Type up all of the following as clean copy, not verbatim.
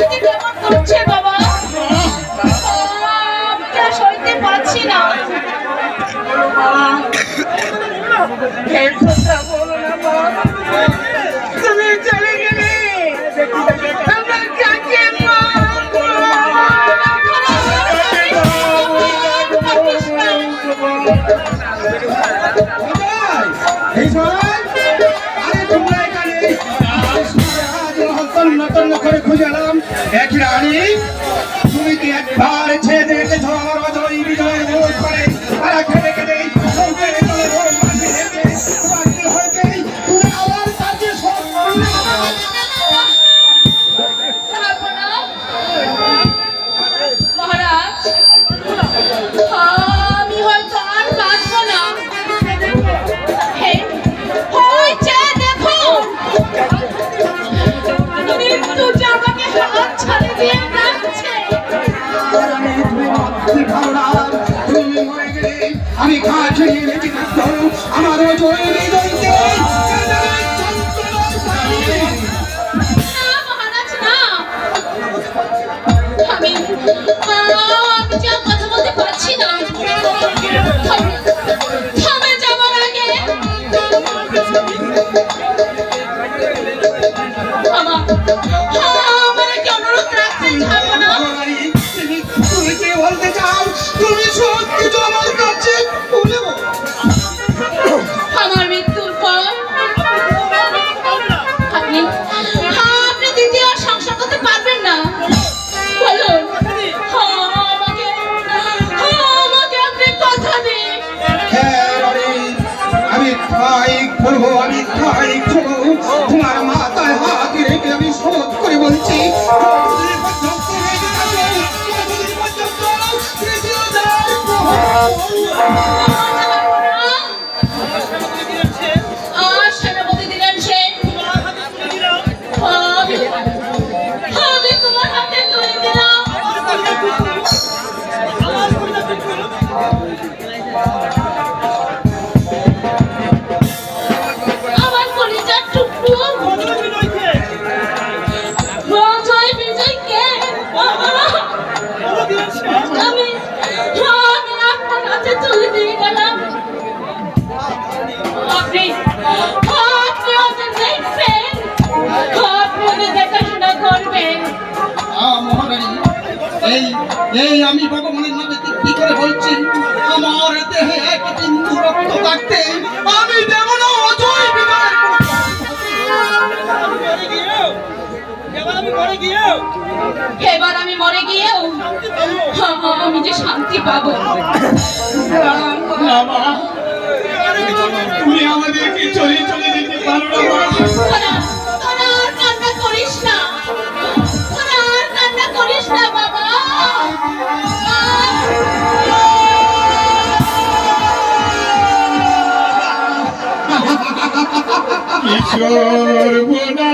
দিদি কেমন করছে বাবা? আমি সইতে পারছি না। তুমি চলে গেলে আমার কাছে মা করে খুঁজলাম এক রানী তুমি কি একবার ছেড়ে দেখেছ আমার অজয় বিজয় রোজ করে আর খেলে খেলে আমি কাছে আমার কথা বলতে পারছি না। থামে যাবার আগে আমার কি অনুরোধ রাখছেন থাকবো না? তুমি কি বলতে চাও? তুমি সত্যি তো আমার কাছে আমার মৃত্যুর পর আপনি দ্বিতীয় সংসার করতে পারবেন না। বলুন আমাকে আপনি কথা দিন। আমি তাই করবো, আমি তাই করবো। তোমার মাথায় হাত রেখে আমি শোধ করে বলছি সেনাপতি দিলেন সে আমি তোমার হাতে তুলে দিলাম। আমার কলিজার টুকরো অজয় বিজয়কে আমি আপনার কাছে তুলে দিয়ে গেলাম। আপনি ওদের দেখবেন, আপনি ওদের দেখাশোনা করবেন। এই আমি ভগবানের নামে কি করে বলছি, আমার দেহে এক বিন্দু রক্ত থাকতে আমি দেব না অজয় বিজয়। এবার আমি মরে গিয়েও আমি যে শান্তি পাবো। তুমি আমাদেরকে চলে চলে যেতে পারো না। তোরা আর কান্না করিস না, তোরা আর কান্না করিস না বাবা। ঈশ্বর বোনা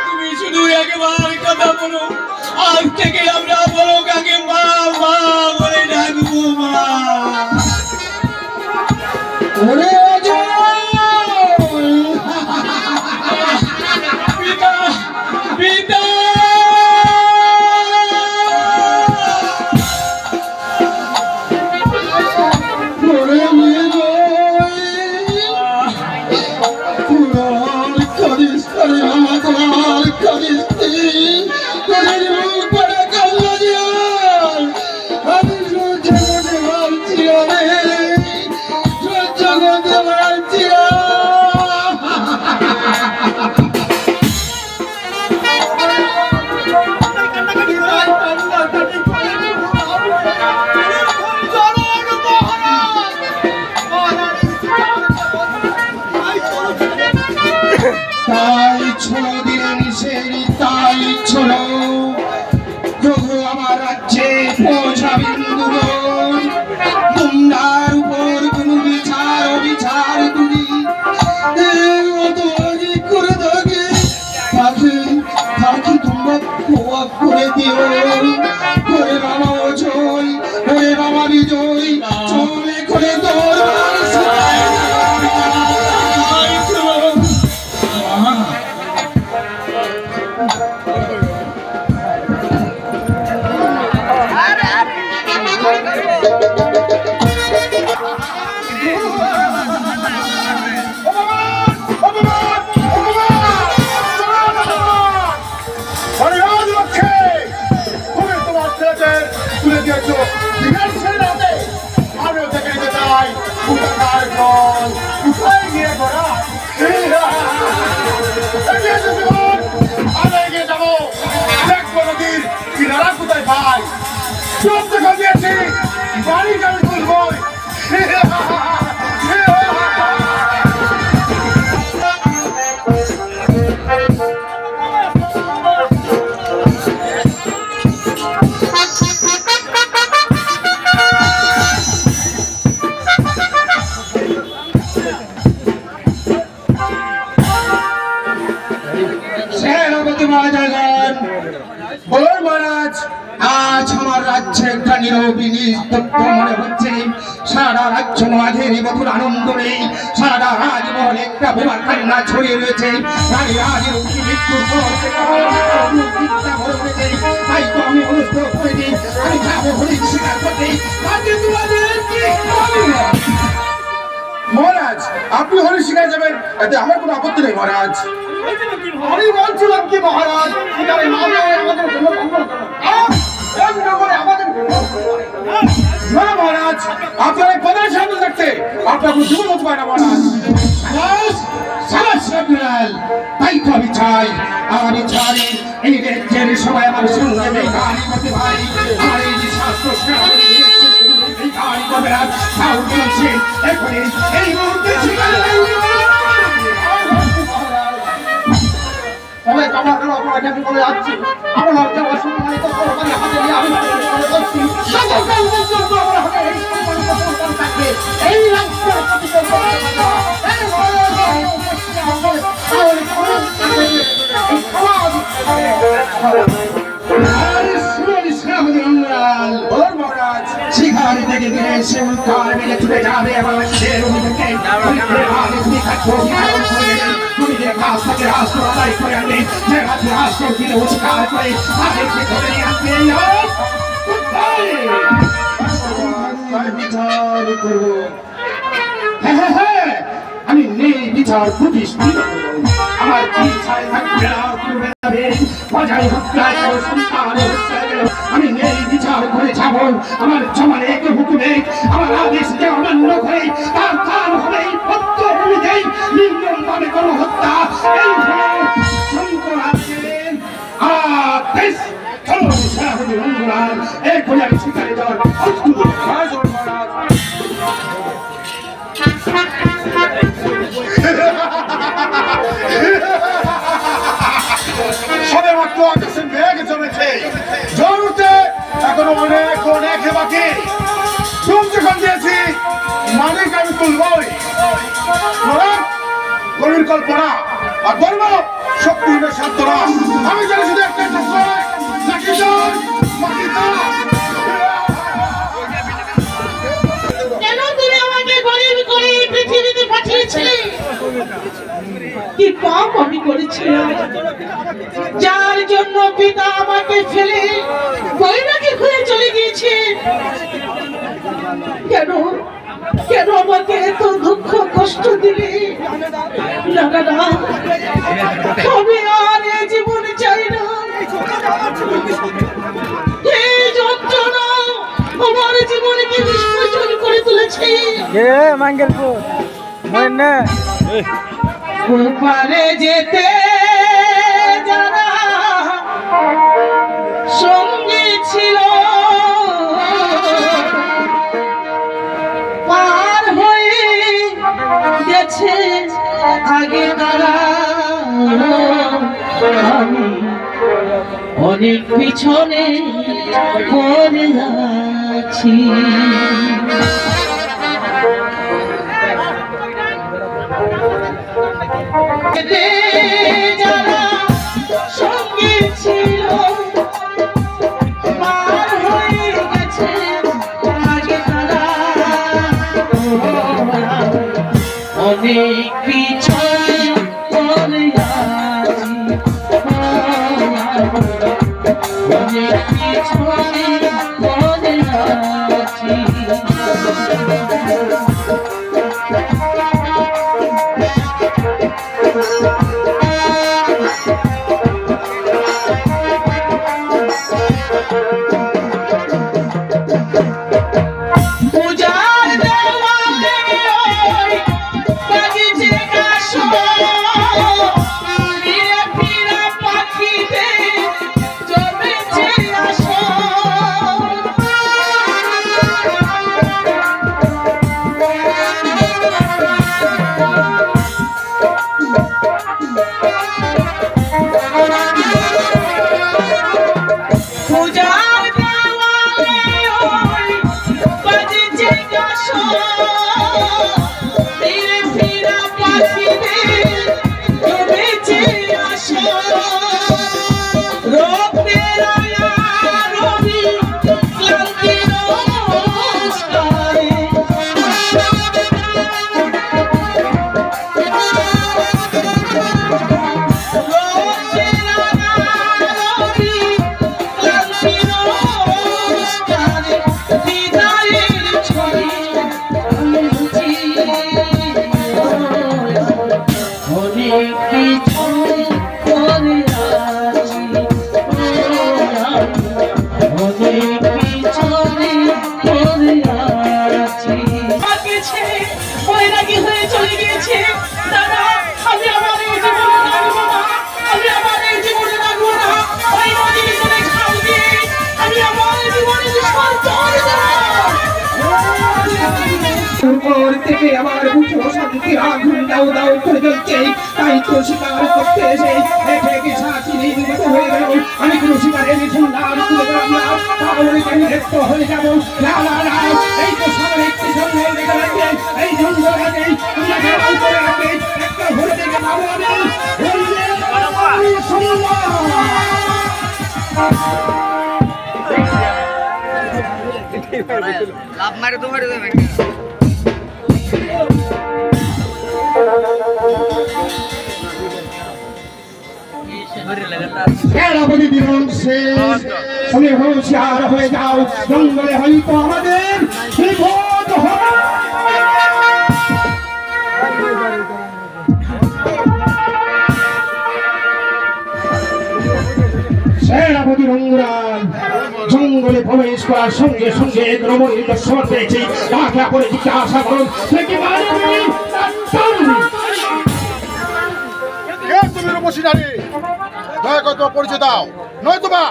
তুমি শুধু একবার কথা বলো, আজ থেকে আমরা বড় কাকে মা মা বলে ডাকবো। মা ওরে পিতা পিতা ওরে পুরার কাদিস করে আমার কাদিস তোদের মুখ পড়ে কাল্লা দিয়ার আমি সহ্য করতে পারছি রে, সহ্য করতে পারছি না। তাই ছোড়ো দিলেন সেই তাই ছোড়ো প্রভু আমার রাজ্যে পৌঁছাবিন্দুগণ তোমরার উপর কোন বিচার অবিচার করি করে থাকে তাকে তাকে তোমরা ক্ষমা করে দিও। করে বাবা অজয়, করে বাবা বিজয়, চলে করে দরবার সাজায়। বাড়ি গাড়ি তুলবো সেনাপতি মহারাজ বলুন মহারাজ, আজ আমার রাজ্যে একটা নিরবিনী স্তব্ধ মনে হচ্ছে। সারা রাজ্য মাঝের মধুর আনন্দ নেই, সারা রাজমহলে একটা বোমার কান্না ছড়িয়ে রয়েছে। রানী রাজের মৃত্যুর পর তাই তো আমি অনুষ্ঠিত করেছি, আমি যাবো হলি স্বীকার করতে। মহারাজ, আপনি হলি স্বীকার যাবেন, এতে আমার কোনো আপত্তি নেই মহারাজ। আমি বলছিলাম কি মহারাজ, মহারাজ আপনার এই পদের সামনে থাকতে আপনার কোনো জীবন হতে পারে না মহারাজ। তাই তো আমি চাই আমি চাই এই রাজ্যের সবাই আমার সঙ্গে গাড়ি করতে পারি। আমার এই যে শাস্ত্র গাড়ি করবে না, তাও বলছে এখনই এই মুহূর্তে শিখারি থেকে গেলে সে উল্কার মেলে ছুটে যাবে এবং সে রবিকে তুমি যে কাজ থেকে রাষ্ট্র আদায় করে আনবে, যে রাজ্যে রাষ্ট্র দিলে উৎকার করে তাদেরকে ধরে নিয়ে আসবে। বিচার করবো, হ্যাঁ হ্যাঁ, আমি নেই বিচার প্রতিষ্ঠিত করবো। আমার কি ইচ্ছায় থাকবে না করবে যাবে, বজায় হত্যা করো সন্তান হত্যা গেল, আমি নেই বিচার করে যাব। আমার জমানে হুকুমে আমার আদেশকে অমান্য করে তার কাল হবে সত্য অনুযায়ী নির্মম ভাবে কোনো হত্যা। এই শঙ্কর আছেন আদেশ চলো সেনাপতি রঙ্গলাল এই বলে আমি শিকারে যাওয়ার সবে মাত্র আকাশে মেঘ জমেছে, জমতে এখনো অনেক অনেক বাকি। তুমি যখন দিয়েছি ভুল বই গরুর কল্পনা আর ধর্ম শক্তিহীন সান্তনা। আমি জানি শুধু একটা কেন তুমি আমাকে গরিব করে পৃথিবীতে পাঠিয়েছিলে? কি পাপ আমি করেছিলাম যার জন্য পিতা আমাকে ফেলে বৈরাগী হয়ে চলে গিয়েছে? কেন কেন আমাকে এত দুঃখ কষ্ট দিলে? না না না, আমি আর এই জীবনে চাই না। এই যন্ত্রণা আমার জীবনকে বিসর্জন করে তুলেছে। ওপারে যেতে যারা সঙ্গে ছিল পার হয়ে গেছে আগে তারা। আমি অনেক পিছনে পড়ে আছি। যারা সঙ্গে ছিল পার হয়ে গেছে আগে তারা। অনেক পিছনে পড়ে আছি। অনেক পিছনে পড়ে আছি। আমার বুঝো শান্তি আগুন দাও দাও করে জ্বলছে। তাই তো শিকার করতে এসে একে সাথী নির্গত হয়ে গেল। আমি কোনো শিকারের সন্ধান তুলে পেলাম না, তাহলে আমি ব্যস্ত হয়ে যাব। না না না, এই তো সামনে একটি জঙ্গল দেখা লাগবে। এই জঙ্গল আগে করে রাখবে একটা ভরে দেখে যাবো আমি। লাভ মারে তো মারে দেবে। সেনাপতি দিবন শেষ, তুমি হুঁশিয়ার হয়ে যাও, জঙ্গলে হয়তো আমাদের বিপদ হবে। সেনাপতি রঙ্গরাজ জঙ্গলে প্রবেশ করার সঙ্গে সঙ্গে রমণীর দর্শন পেয়েছি। তাকে করে জিজ্ঞাসা করুন তুমি রূপসী নারী, দয়া করে তোমার পরিচয় দাও, নয়তো বা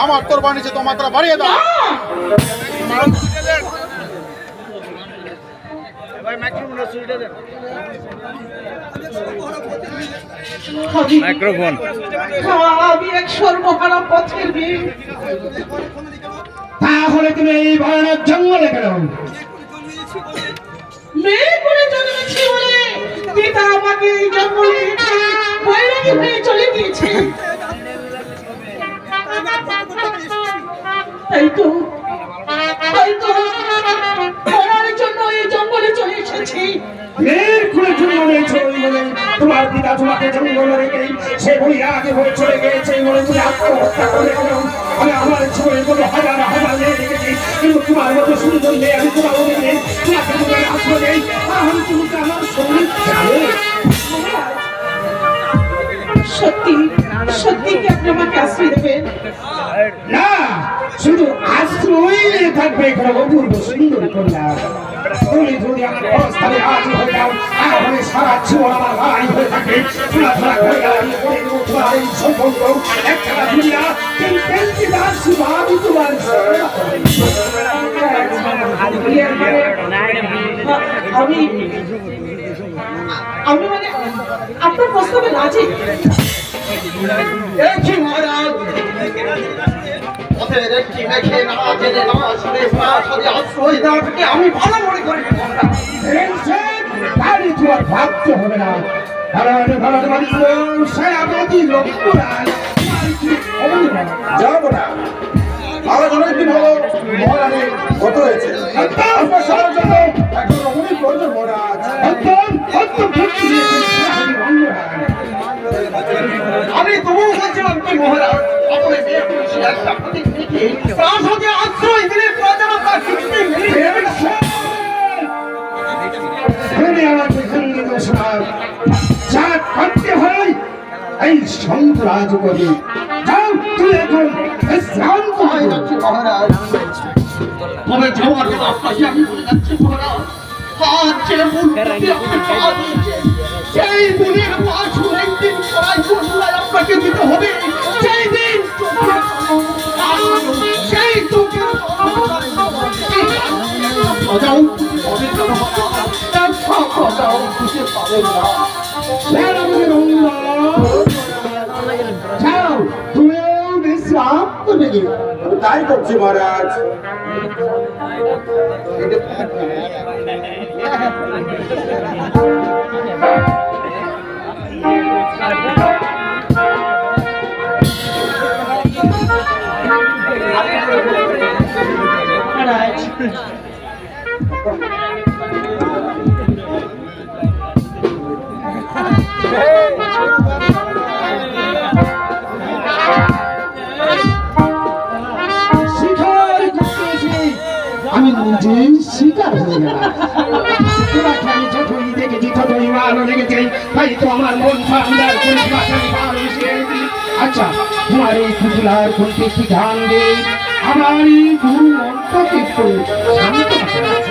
আমার তোর বাণিজ্য তো মাত্রা বাড়িয়ে দাও। মাইক্রোফোন। আমি এক সর্বহারা পথের মেয়ে। তাহলে তুমি এই ভয়ানক জঙ্গলে কেন? মেয়ে করে জন্মেছি বলে পিতা আমাকে এই জঙ্গলে রেখে বৈরাগী হয়ে চলে গিয়েছে। তাই তো মরার জন্য এই জঙ্গলে চলে এসেছি। মেয়ের খুলে জঙ্গলে চলে গেলে তোমার পিতা তোমাকে জঙ্গলে রেখে সে বৈরাগী হয়ে চলে গিয়েছে বলে তুমি আত্মহত্যা করে গেল। আমি আমার জীবনের মতো হাজার হাজার মেয়ে রেখেছি, কিন্তু তোমার মতো সুন্দর মেয়ে আমি তোমার মনে নেই, তোমাকে তোমার আশ্রয় নেই, আমি তোমাকে আমার শরীর জানো। সত্যি সত্যি কি আপনি আমাকে আশ্রয় দেবেন? না, শুধু আশ্রয় থাকবে এখানে অপূর্ব সুন্দর কন্যা। তুমি যদি আমার প্রস্তাবে রাজি হয়ে যাও, তাহলে সারা জীবন আমার ভাই হয়ে থাকে। চলাফেরা করে আমি করে দেবো তোমার এই সম্পর্ক একটা দুনিয়া, কিন্তু তার শিবাবি তোমার আমি মানে আপনার প্রস্তাবে রাজি। দেখি মহারাজ পথের একটি মেঘে না জেনে না শুনে সরাসরি আশ্রয় দেওয়াটাকে আমি ভালো মনে করি মহারাজ। তাহলে তোমার ভাবতে হবে না। সেনাপতি লক্ষ্মণ যাবো না। আরো অনেকদিন হলো মহারানী গত হয়েছে। আপনার সবার জন্য এখন অনেক প্রয়োজন মহারাজ। আমি তবুও বলছিলাম কি মহারাজ, আপনি বিয়ে করেছি একটা প্রতিনিধিকে তার সাথে আশ্রয় দিলে প্রয়োজন তার কিছুতে মিলে যা করতে হয় এই সন্ত্রাস করে যাও। তুই এখন শ্রান্ত হয়ে যাচ্ছে মহারাজ। তবে যাওয়ার রাস্তায় আমি বলে যাচ্ছি মহারাজ, আজ যে মূর্তি আপনি পা দিয়েছেন, সেই মুনির পা ছুঁয়ে একদিন সরাই বসুলাই আপনাকে দিতে হবে। সেই দিন সেই চোখের যাও তুমিও বিশ্রাম করবে কি? তাই করছি মহারাজ। আমি নিজে শিকার হয়ে গেলাম। তোমাকে আমি যতই দেখেছি ততই ভালো লেগেছে, তাই তো আমার মন ঠান্ডার করে তোমাকে আমি ভালোবেসেছি। আচ্ছা, তোমার এই পুতুলার কোনটি একটি গান দে, আমার এই গুরু মন্ত্রকে একটু শান্ত রাখা।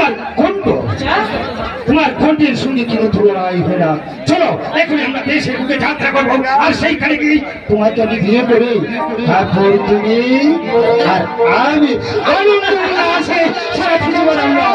তোমার কণ্ঠ, তোমার কণ্ঠের সঙ্গে কোনো তুলনাই হয় না। চলো এখন আমরা দেশের বুকে যাত্রা করবো, আর সেইখানে গিয়ে তোমাকে আমি বিয়ে করে তারপর তুমি আর আমি আনন্দ উল্লাসে সারা জীবন আমরা